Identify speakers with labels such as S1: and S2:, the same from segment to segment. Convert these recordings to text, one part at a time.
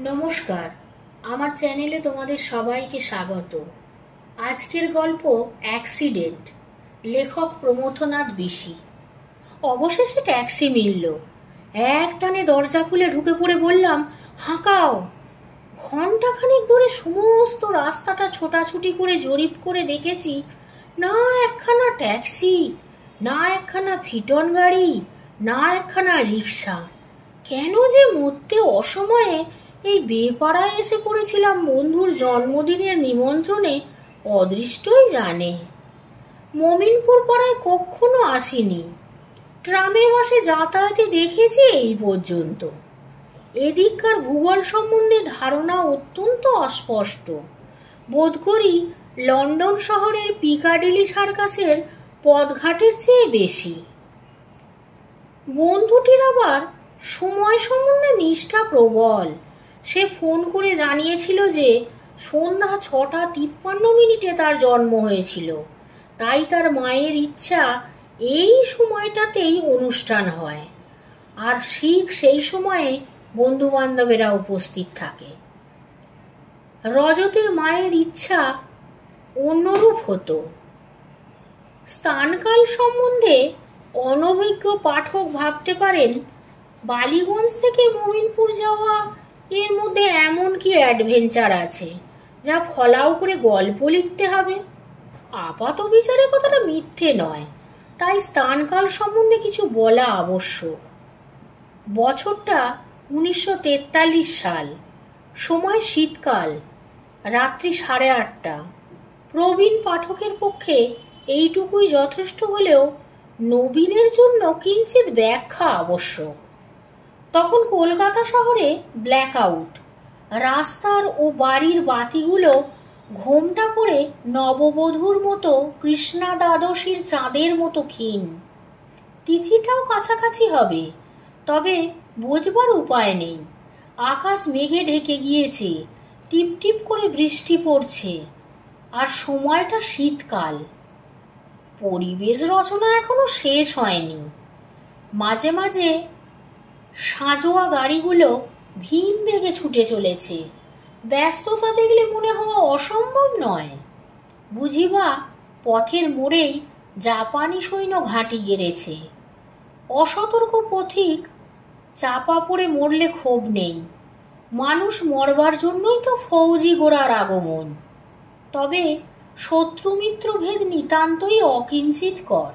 S1: নমস্কার, আমার চ্যানেলে তোমাদের সবাইকে স্বাগত। আজকের গল্প অ্যাক্সিডেন্ট, লেখক প্রমথনাথ বিশি। অবশেষে ট্যাক্সি মিলল। এক টানে দরজা খুলে ঢুকে পড়ে বললাম, হাঁকাও। ঘন্টাখানেক ধরে সমস্ত রাস্তাটা ছোটাছুটি করে জরিপ করে দেখেছি, না একখানা ট্যাক্সি, না একখানা ফিটন গাড়ি, না একখানা রিক্সা। কেন যে মরতে অসময়ে এই বেপাড়ায় এসে পড়েছিলাম বন্ধুর জন্মদিনের নিমন্ত্রণে, অদৃষ্টই জানে। মমিনপুর পাড়ায় কখনো আসিনি, ট্রামে বাসে যাতায়াতে দেখেছি এই পর্যন্ত। এদিককার ভূগোল সম্বন্ধে ধারণা অত্যন্ত অস্পষ্ট। বোধ করি লন্ডন শহরের পিকাডিলি সার্কাসের পথঘাটের চেয়ে বেশি। বন্ধুটির আবার সময় সম্বন্ধে নিষ্ঠা প্রবল। সে ফোন করে জানিয়েছিল যে সন্ধ্যা 6:53 তার জন্ম হয়েছিল, তাই তার মায়ের ইচ্ছা এই সময়টাতেই অনুষ্ঠান হয়, আর ঠিক সেই সময়ে বন্ধু বান্ধবেরা উপস্থিত থাকে। রজতের মায়ের ইচ্ছা অন্যরূপ হতো। স্থানকাল সম্বন্ধে অনভিজ্ঞ পাঠক ভাবতে পারেন, বালিগঞ্জ থেকে মমিনপুর যাওয়া, এর মধ্যে এমন কি অ্যাডভেঞ্চার আছে যা ফলাও করে গল্প লিখতে হবে? আপাত বিচারে কথাটা মিথ্যে নয়, তাই স্থানকাল সম্বন্ধে কিছু বলা আবশ্যক। বছরটা 1943 সাল, সময় শীতকাল, রাত্রি 8:30। প্রবীণ পাঠকের পক্ষে এইটুকুই যথেষ্ট হলেও নবীনের জন্য কিঞ্চিত ব্যাখ্যা আবশ্যক। তখন কলকাতা শহরে ব্ল্যাক আউট। রাস্তার ও বাড়ির বাতিগুলো ঘোমটা পড়ে নববধূর মতো কৃষ্ণা দ্বাদশীর চাঁদের মতো ক্ষীণ। তিথিটাও কাছাকাছি হবে, তবে বোঝবার উপায় নেই। আকাশ মেঘে ঢেকে গিয়েছে, টিপ টিপ করে বৃষ্টি পড়ছে, আর সময়টা শীতকাল। পরিবেশ রচনা এখনো শেষ হয়নি। মাঝে মাঝে সাঁজোয়া গাড়িগুলো ভীম বেগে ছুটে চলেছে। ব্যস্ততা দেখলে মনে হওয়া অসম্ভব নয়। বুঝিবা পথের মোড়েই জাপানি সৈন্য ঘাঁটি গেড়েছে। অসতর্ক পথিক চাপা পড়ে মরলে ক্ষোভ নেই, মানুষ মরবার জন্যই তো ফৌজি গোড়ার আগমন। তবে শত্রু মিত্র ভেদ নিতান্তই অকিঞ্চিতকর।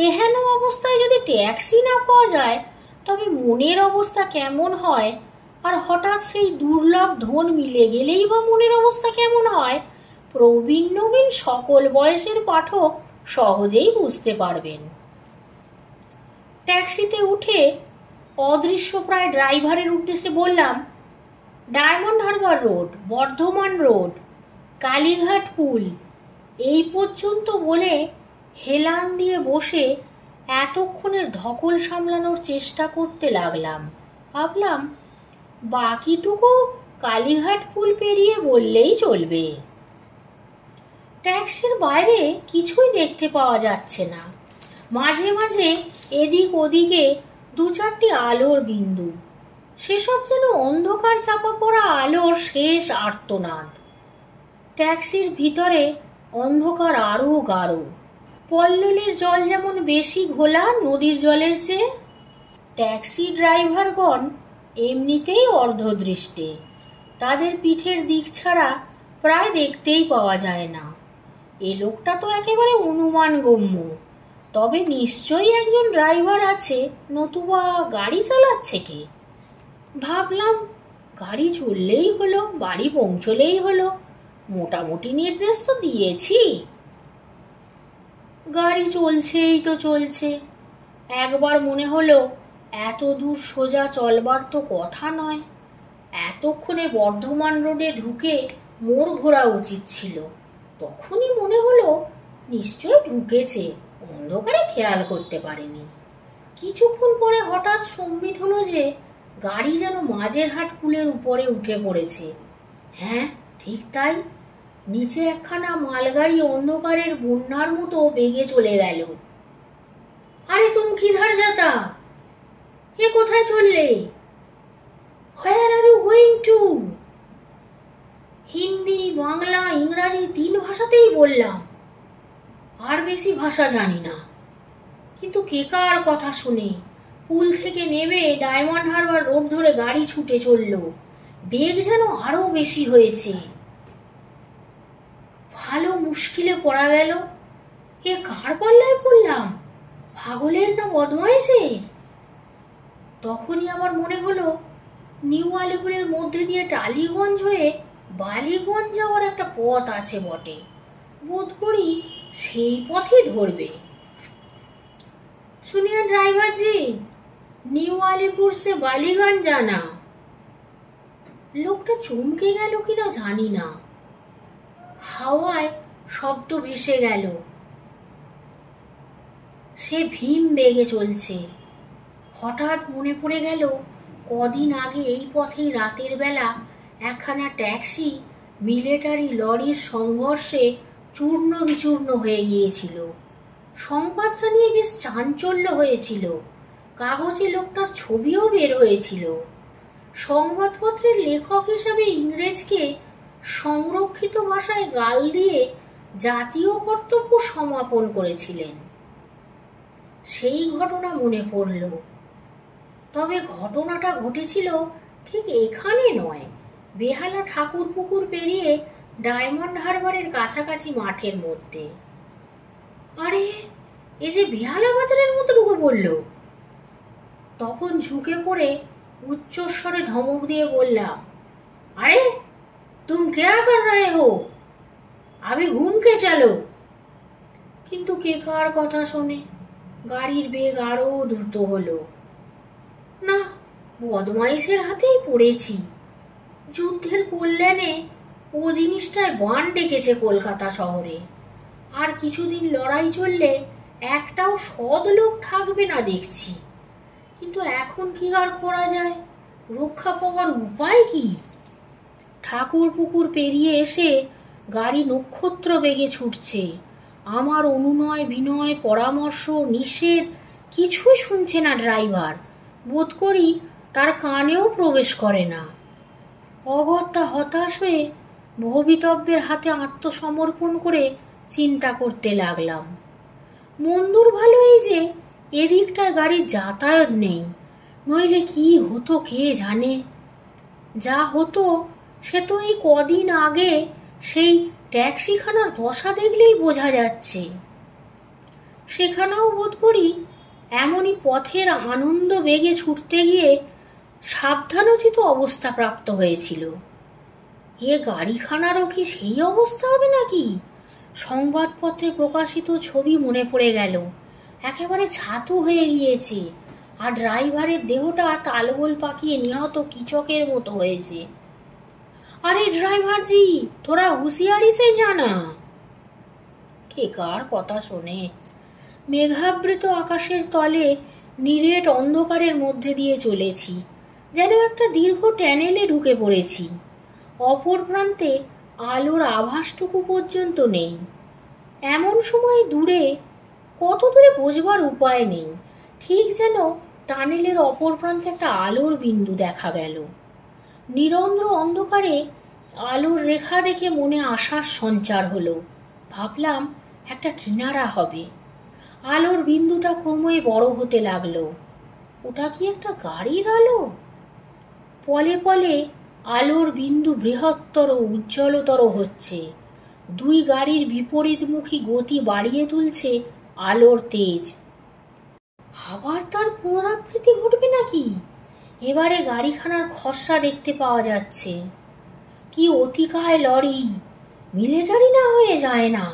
S1: এহেন অবস্থায় যদি ট্যাক্সি না পাওয়া যায়, তবে মনের অবস্থা কেমন হয়, আর হঠাৎ সেই দুর্লভ ধন মিলে গেলেই বা মনের অবস্থা কেমন হয়, প্রবীণ নবীন সকল বয়সের পাঠক সহজেই বুঝতে পারবেন। ট্যাক্সিতে উঠে অদৃশ্য প্রায় ড্রাইভারের উদ্দেশ্যে বললাম, ডায়মন্ড হারবার রোড, বর্ধমান রোড, কালীঘাট পুল, এই পর্যন্ত বলে হেলান দিয়ে বসে এতক্ষণের ধকল সামলানোর চেষ্টা করতে লাগলাম। ভাবলাম বাকিটুকু কালীঘাট পুল পেরিয়ে বললেই চলবে। ট্যাক্সির বাইরে কিছুই দেখতে পাওয়া যাচ্ছে না। মাঝে মাঝে এদিক ওদিকে 2-4টি আলোর বিন্দু, সেসব যেন অন্ধকার চাপা পড়া আলোর শেষ আর্তনাদ। ট্যাক্সির ভিতরে অন্ধকার আরো গাঢ়। পল্ললের জল যেমন বেশি ঘোলা নদীর জলের চেয়ে। ট্যাক্সি ড্রাইভারগণ এমনিতেই অর্ধদৃষ্টে, তাদের পিঠের দিক ছাড়া প্রায় দেখতেই পাওয়া যায় না। এ লোকটা তো একেবারে অনুমানগম্য, তবে নিশ্চয়ই একজন ড্রাইভার আছে, নতুবা গাড়ি চালাচ্ছে কে? ভাবলাম গাড়ি চললেই হলো, বাড়ি পৌঁছলেই হলো, মোটামুটি নির্দেশ তো দিয়েছি। গাড়ি চলছেই তো চলছে। একবার মনে হলো এত দূর সোজা চলবার তো কথা নয়, এতক্ষণে বর্ধমান রোডে ঢুকে মোড় ঘোরা উচিত ছিল। তখনই মনে হলো নিশ্চয় ঢুকেছে, অন্ধকারে খেয়াল করতে পারেনি। কিছুক্ষণ পরে হঠাৎ সম্বিত হলো যে গাড়ি যেন মাঝেরহাট পুলের উপরে উঠে পড়েছে। হ্যাঁ, ঠিক তাই। নিচে একখানা মালগাড়ি অন্ধকারের বন্যার মতো বেগে চলে গেল। আরে তুমি কিধার যাতা? এ কোথায় চললে? Where are you going to. Hindi, Bangla, ইংরাজি 3 ভাষাতেই বললাম, আর বেশি ভাষা জানি না। কিন্তু কে কার কথা শুনে পুল থেকে নেমে ডায়মন্ড হারবার রোড ধরে গাড়ি ছুটে চলল। বেগ যেন আরো বেশি হয়েছে। ভালো মুশকিলে পড়া গেল। এ কার পাল্লায় পড়লাম, পাগলের না বদমাইশের? তখনই আমার মনে হলো নিউ আলিপুরের মধ্যে দিয়ে টালিগঞ্জ হয়ে বালিগঞ্জ যাওয়ার একটা পথ আছে বটে। বোধ করি সেই পথে ধরবে। सुनिए ड्राइवर जी, নিউ আলিপুর সে বালিগঞ্জ জানা। লোকটা চমকে গেল কিনা জানি না, হাওয়ায় শব্দ ভেসে গেল। সে ভীম বেগে চলছে। হঠাৎ মনে পড়ে গেল কদিন আগে এই পথেই রাতের বেলা একখানা ট্যাক্সি মিলিটারি লরির সংঘর্ষে চূর্ণ বিচূর্ণ হয়ে গিয়েছিল। সংবাদটা নিয়ে বেশ চাঞ্চল্য হয়েছিল। কাগজে লোকটার ছবিও বের হয়েছিল। সংবাদপত্রের লেখক হিসাবে ইংরেজকে সংরক্ষিত ভাষায় গাল দিয়ে জাতীয় কর্তব্য সমাপন করেছিলেন। সেই ঘটনা মনে পড়ল। তবে ঘটনাটা ঘটেছিল ঠিক এখানে নয়, বেহালা ঠাকুর পুকুর পেরিয়ে ডায়মন্ড হারবারের কাছাকাছি মাঠের মধ্যে। আরে, এ যে বেহালা বাজারের মতো ঢুকে পড়ল। তখন ঝুঁকে পড়ে উচ্চস্বরে ধমক দিয়ে বললাম, আরে তুম क्या कर रहे हो, अभी घूम के चलो। কিন্তু কে কার কথা শোনে, গাড়ির বেগ আরো দ্রুত হলো। না, বদমাইশের হাতেই পড়েছি। যুদ্ধের কল্যাণে ও জিনিসটায় বান ডেকেছে কলকাতা শহরে। আর কিছুদিন লড়াই চললে একটাও সৎ লোক থাকবে না দেখছি। কিন্তু এখন কি আর করা যায়, রক্ষা পাওয়ার উপায় কি? ঠাকুর পুকুর পেরিয়ে এসে গাড়ি নক্ষত্র বেগে ছুটছে। আমার অনুনয় বিনয় পরামর্শ নিষেধ কিছুই শুনছে না ড্রাইভার। বোধ করি তার কানেও প্রবেশ করে না। অগত্যা হতাশ হয়ে ভবিতব্যের হাতে আত্মসমর্পণ করে চিন্তা করতে লাগলাম। মন্দুর ভালো এই যে এদিকটায় গাড়ির যাতায়াত নেই, নইলে কি হতো কে জানে। যা হতো সে তো এই কদিন আগে সেই ট্যাক্সিখানার দশা দেখলেই বোঝা যাচ্ছে। সেখানেও বোধ করি এমনই পথের আনন্দ বেগে ছুটতে গিয়ে সাবধানোচিত অবস্থা প্রাপ্ত হয়েছিল। এ গাড়িখানারও কি সেই অবস্থা হবে নাকি? সংবাদপত্রে প্রকাশিত ছবি মনে পড়ে গেল। একেবারে ছাতু হয়ে গিয়েছে, আর ড্রাইভারের দেহটা তালগোল পাকিয়ে নিহত কিচকের মতো হয়েছে। আরে ড্রাইভার জি, থোড়া হুঁশিয়ারি সে জানা। কে কার কথা শোনে? মেঘাবৃত আকাশের তলে নিরেট অন্ধকারের মধ্যে দিয়ে চলেছি, যেন একটা দীর্ঘ ট্যানেলে ঢুকে পড়েছি। অপর প্রান্তে আলোর আভাসটুকু পর্যন্ত নেই। এমন সময় দূরে, কত দূরে বোঝবার উপায় নেই, ঠিক যেন টানেলের অপর প্রান্তে একটা আলোর বিন্দু দেখা গেল। নিরন্ধ্র অন্ধকারে আলোর রেখা দেখে মনে আশার সঞ্চার হলো। ভাবলাম একটা কিনারা হবে। আলোর বিন্দুটা ক্রমে বড় হতে লাগলো। ওটা কি একটা গাড়ির আলো? পলে পলে আলোর বিন্দু বৃহত্তর উজ্জ্বলতর হচ্ছে। দুই গাড়ির বিপরীতমুখী গতি বাড়িয়ে তুলছে আলোর তেজ। আবার তার পুনরাবৃত্তি ঘটবে নাকি? এবারে গাড়িখানার খসড়া দেখতে পাওয়া যাচ্ছে। কি অতিকায় লরি, মিলিটারি না হয়ে যায় না।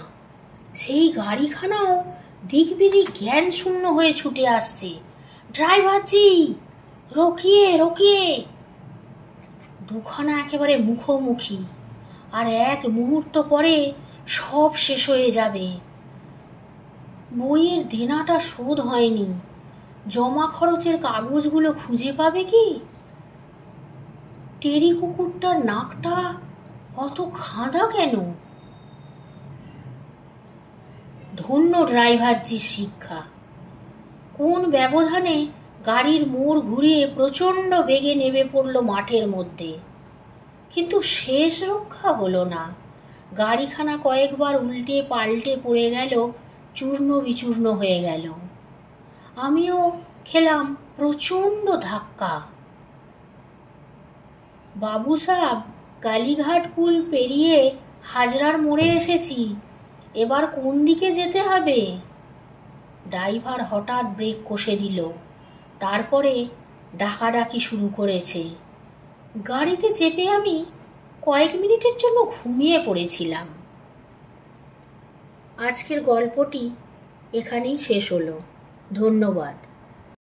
S1: সেই গাড়িখানাও দিকবিদিক জ্ঞান শূন্য হয়ে ছুটে আসছে। ড্রাইভার জি, রোকিয়ে রোকিয়ে। দুখানা একেবারে মুখোমুখি, আর এক মুহূর্ত পরে সব শেষ হয়ে যাবে। বইয়ের দেনাটা শোধ হয়নি, জমা খরচের কাগজগুলো খুঁজে পাবে কি? টেরি কুকুরটার নাকটা অত খাঁদা কেন? ধন্য ড্রাইভারজির শিক্ষা। কোন ব্যবধানে গাড়ির মোড় ঘুরিয়ে প্রচন্ড বেগে নেমে পড়ল মাঠের মধ্যে। কিন্তু শেষ রক্ষা হলো না। গাড়িখানা কয়েকবার উল্টে পাল্টে পড়ে গেল, চূর্ণ বিচূর্ণ হয়ে গেল। আমিও খেলাম প্রচণ্ড ধাক্কা। বাবু সাহেব, কালীঘাট পুল পেরিয়ে হাজরার মোড়ে এসেছি, এবার কোন দিকে যেতে হবে? ড্রাইভার হঠাৎ ব্রেক কষে দিল, তারপরে ডাকাডাকি শুরু করেছে। গাড়িতে চেপে আমি কয়েক মিনিটের জন্য ঘুমিয়ে পড়েছিলাম। আজকের গল্পটি এখানেই শেষ হলো। ধন্যবাদ।